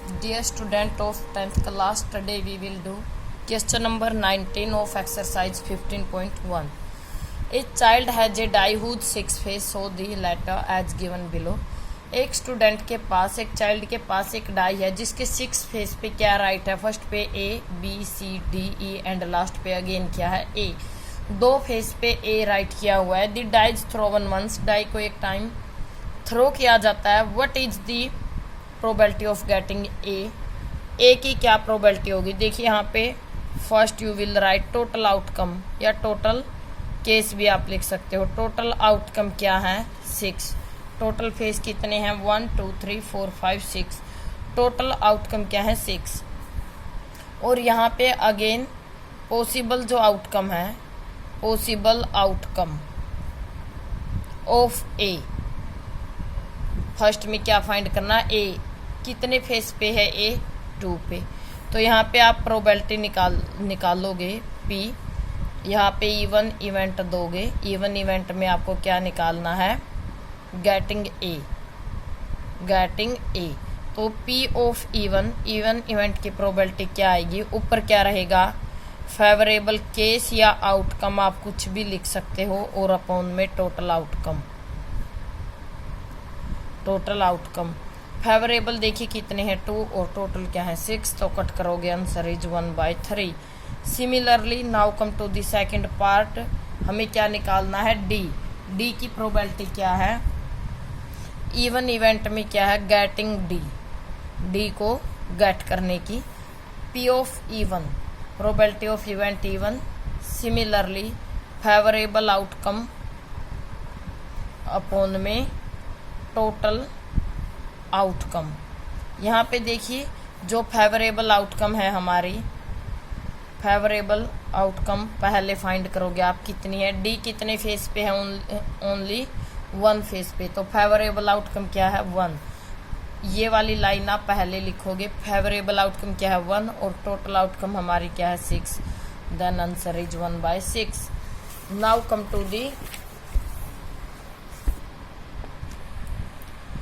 Dear student of 10th class, today we will do question number 19 of exercise 15.1. A child has a die whose six face show the letter as given below. एक student के पास, एक child के पास एक die है जिसके six face पे क्या right है। फर्स्ट पे A B C D E and last पे अगेन क्या है ए। दो फेस पे ए राइट किया हुआ है। द डाइज थ्रोवन वंस, डाई को एक टाइम थ्रो किया जाता है। What is the probability of getting a की क्या प्रोबेबिलिटी होगी। देखिए यहाँ पे first you will right total outcome या टोटल केस भी आप लिख सकते हो। टोटल आउटकम क्या है 6। टोटल फेस कितने हैं 1 2 3 4 5 6। टोटल आउटकम क्या है 6। और यहाँ पे अगेन पॉसिबल जो आउटकम है, possible outcome of A, first में क्या फाइंड करना ए कितने फेस पे है ए 2 पे। तो यहाँ पे आप प्रोबेबिलिटी निकालोगे पी। यहाँ पे इवन इवेंट दोगे। इवन इवेंट में आपको क्या निकालना है गेटिंग ए। तो पी ऑफ इवन इवेंट की प्रोबेबिलिटी क्या आएगी, ऊपर क्या रहेगा फेवरेबल केस या आउटकम, आप कुछ भी लिख सकते हो, और अपॉन में टोटल आउटकम। फेवरेबल देखिए कितने हैं 2 और टोटल क्या है 6, तो कट करोगे answer is 1/3। Similarly now come to the second part, हमें क्या निकालना है डी की प्रोबेबिलिटी क्या है। इवन इवेंट में क्या है गेटिंग डी को गेट करने की। P of E one probability of event even. Similarly favourable outcome upon में टोटल आउटकम। यहाँ पे देखिए जो फेवरेबल आउटकम है हमारी, फेवरेबल आउटकम पहले फाइंड करोगे आप कितनी है। डी कितने फेस पे है ओनली 1 फेस पे, तो फेवरेबल आउटकम क्या है 1। ये वाली लाइन आप पहले लिखोगे। फेवरेबल आउटकम क्या है 1 और टोटल आउटकम हमारी क्या है 6। Then answer is 1/6। Now come to the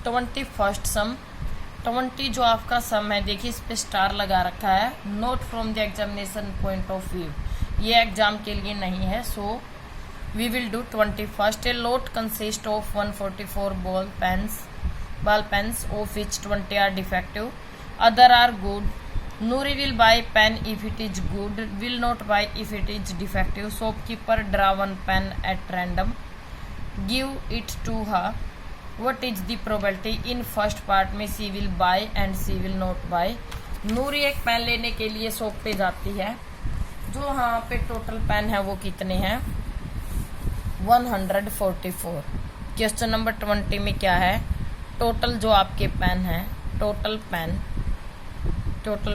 21st sum. 20 जो आपका सम है, देखिए इस पे स्टार लगा रखा है। Not from the examination point of view, ये एग्जाम के लिए नहीं है। So we will do 21st। A lot consist of 144 ball pens of which 20 are defective, other are good. Noori will buy pen if it is good, will not buy if it is defective. Shopkeeper draw one pen at random, give it to her. What is the probability? In first part में she will buy and she will not buy. नूरी एक pen लेने के लिए shop पे जाती है। जो यहाँ पे टोटल पेन है वो कितने हैं 144। क्वेश्चन नंबर 20 में क्या है टोटल जो आपके पेन है, टोटल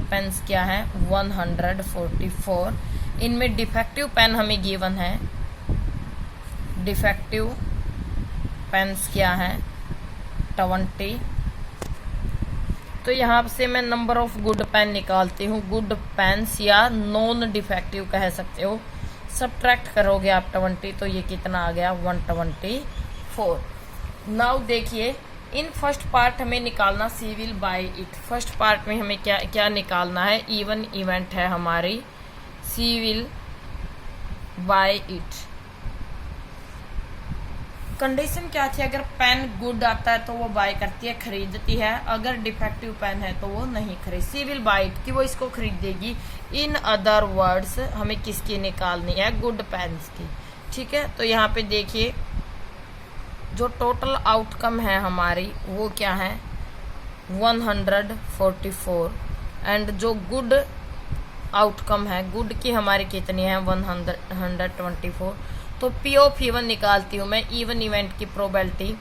पेन्स क्या है 144। इनमें डिफेक्टिव पेन हमें गिवन है। डिफेक्टिव पेन्स क्या है 20। तो यहाँ से मैं नंबर ऑफ गुड पेन निकालती हूँ। गुड पेन्स या नॉन डिफेक्टिव कह सकते हो। सब्ट्रैक्ट करोगे आप 20, तो ये कितना आ गया 124। नाउ देखिए इन फर्स्ट पार्ट हमें निकालना C will buy it. First part में हमें क्या निकालना है, इवन इवेंट है हमारी, C will buy it. Condition क्या थी, अगर पेन गुड आता है तो वो बाय करती है, खरीदती है। अगर डिफेक्टिव पेन है तो वो नहीं खरीद। सी विल बाय इट कि वो इसको खरीदेगी। इन अदर वर्ड्स हमें किसकी निकालनी है गुड पेन्स की। ठीक है, तो यहाँ पे देखिए जो टोटल आउटकम है हमारी वो क्या है 144 एंड जो गुड आउटकम है गुड की हमारी कितनी है 124। तो पी ऑफ इवन निकालती हूँ मैं। इवन इवेंट की प्रोबेबिलिटी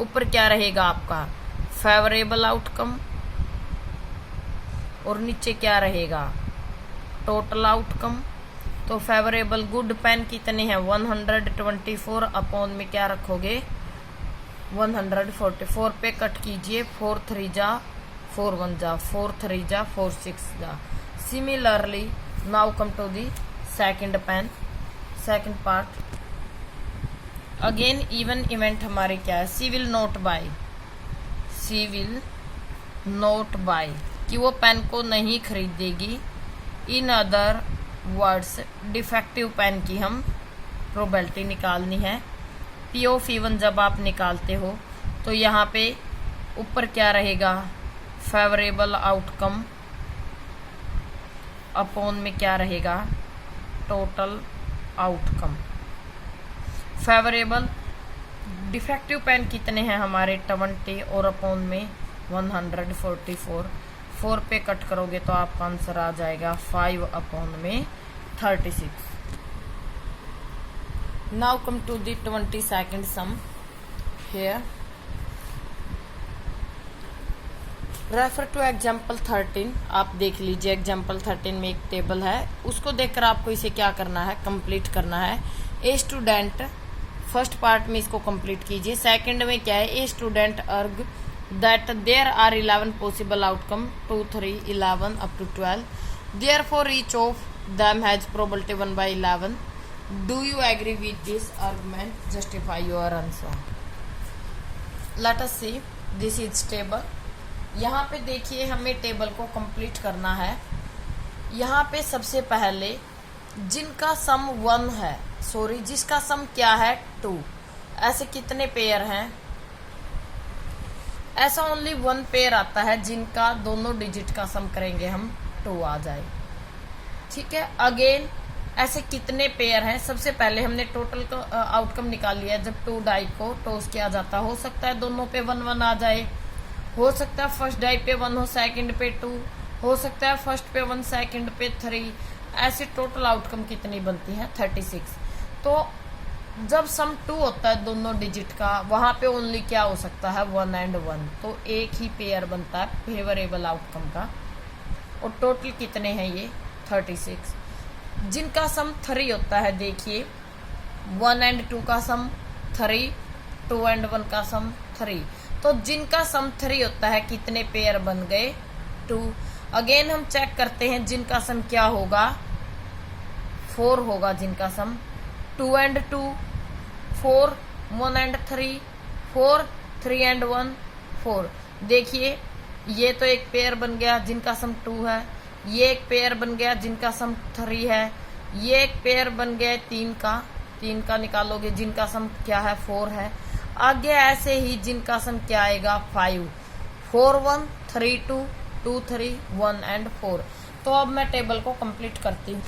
ऊपर क्या रहेगा आपका फेवरेबल आउटकम और नीचे क्या रहेगा टोटल आउटकम। तो फेवरेबल गुड पेन कितने हैं 124 अपॉन में क्या रखोगे 144 पे कट कीजिए। 4 3 जा 4 1 जा 4 3 जा 4 6 जा। Similarly now come to the second part. Again even event हमारे क्या है सी विल नॉट बाय कि वो पेन को नहीं खरीदेगी। In other words defective pen की हम प्रोबेबिलिटी निकालनी है। पी ऑफ इवन जब आप निकालते हो तो यहाँ पे ऊपर क्या रहेगा, फेवरेबल आउटकम अपॉन में क्या रहेगा, total outcome. Favourable defective pen कितने हैं हमारे 20 और अपॉन में 144। 4 पे कट करोगे तो आपका आंसर आ जाएगा 5 अपॉन में 36। Now come to the 22nd sum. Here refer to example 13। आप देख लीजिए एग्जाम्पल 13 में एक टेबल है, उसको देखकर आपको इसे क्या करना है, कंप्लीट करना है। ए स्टूडेंट, फर्स्ट पार्ट में इसको कंप्लीट कीजिए। सेकंड में क्या है, a student argue that there are 11 possible outcome 2, 3, 11 up to 12, therefore each of them has probability 1/11। Do you agree with this argument, justify your answer. Let us see, this is table. यहाँ पे देखिए हमें table को complete करना है। यहाँ पे सबसे पहले जिनका सम 1 है, सॉरी जिसका सम क्या है 2, ऐसे कितने पेयर हैं, ऐसा ओनली 1 पेयर आता है जिनका दोनों डिजिट का सम करेंगे हम 2 आ जाए। ठीक है, अगेन ऐसे कितने पेयर हैं, सबसे पहले हमने टोटल का आउटकम निकाल लिया। जब 2 डाई को टॉस किया जाता, हो सकता है दोनों पे 1 1 आ जाए, हो सकता है फर्स्ट डाई पे 1 हो, सेकंड पे 2, हो सकता है फर्स्ट पे 1, सेकंड पे 3। ऐसे टोटल आउटकम कितनी बनती है 36। तो जब सम 2 होता है दोनों डिजिट का, वहां पे ओनली क्या हो सकता है 1 and 1, तो एक ही पेयर बनता है फेवरेबल आउटकम का। और टोटल कितने हैं ये 36। जिनका सम 3 होता है, देखिए 1 and 2 का सम 3, 2 and 1 का सम 3, तो जिनका सम 3 होता है कितने पेयर बन गए 2। अगेन हम चेक करते हैं जिनका सम क्या होगा 4 होगा, जिनका सम 2 and 2 4, 1 and 3 4, 3 and 1 4। देखिए ये तो एक पेयर बन गया जिनका सम 2 है, ये एक पेयर बन गया जिनका सम 3 है, ये एक पेयर बन गया 3 का निकालोगे जिनका सम क्या है 4 है। आगे ऐसे ही जिनका सम क्या आएगा 5, 4 1 3 2 2 3 1 and 4। तो अब मैं टेबल को कंप्लीट करती हूँ।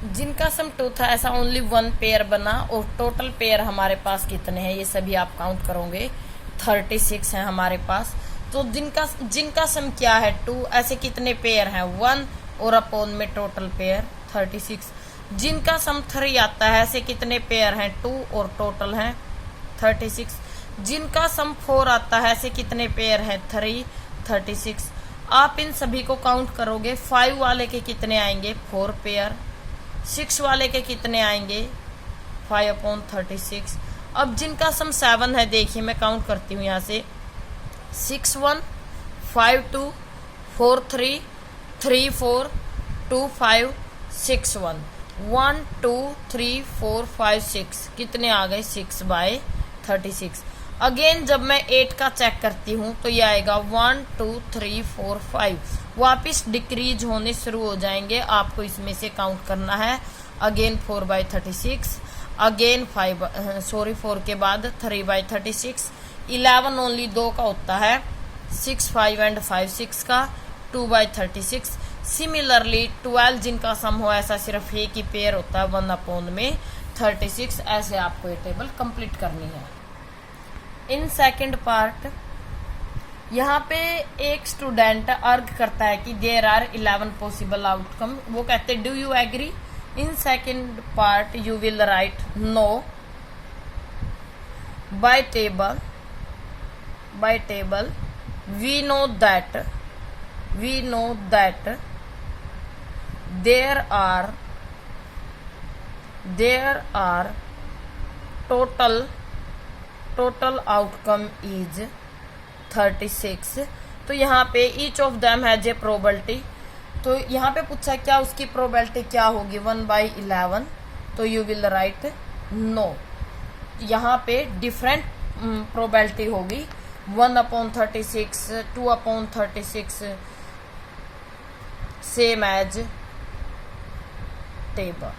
जिनका सम 2 था ऐसा ओनली 1 पेयर बना, और टोटल पेयर हमारे पास कितने हैं ये सभी आप काउंट करोगे 36 हैं हमारे पास। तो जिनका सम क्या है 2, ऐसे कितने पेयर हैं 1 और अपॉन में टोटल पेयर 36। जिनका सम 3 आता है ऐसे कितने पेयर हैं 2 और टोटल हैं 36। जिनका सम 4 आता है ऐसे कितने पेयर हैं 3, 36। आप इन सभी को काउंट करोगे, 5 वाले के कितने आएंगे 4 पेयर, 6 वाले के कितने आएंगे 5/36। अब जिनका सम 7 है, देखिए मैं काउंट करती हूँ यहाँ से 6 1 5 2 4 3 3 4 2 5 6 1 1 2 3 4 5 6 कितने आ गए 6/36। अगेन जब मैं 8 का चेक करती हूँ तो ये आएगा 1 2 3 4 5, वापिस डिक्रीज होने शुरू हो जाएंगे। आपको इसमें से काउंट करना है अगेन 4/36, अगेन 4 के बाद 3/36, 11 ओनली 2 का होता है, 6 5 and 5 6 का 2/36। सिमिलरली 12 जिनका सम हो ऐसा सिर्फ एक ही पेयर होता है 1 अपॉन में 36। ऐसे आपको ये टेबल कंप्लीट करनी है। इन सेकंड पार्ट यहाँ पे एक स्टूडेंट अर्ग करता है कि देयर आर 11 पॉसिबल आउटकम, वो कहते हैं do you agree. In second part you will write no by table we know that there are total outcome is 36। तो यहाँ पे each of them has a probability, तो यहाँ पे पूछा क्या उसकी प्रोबेबिलिटी क्या होगी 1/11, तो यू विल राइट नो। यहाँ पे डिफरेंट प्रोबेबिलिटी होगी, 1/36, 2/36, same as table.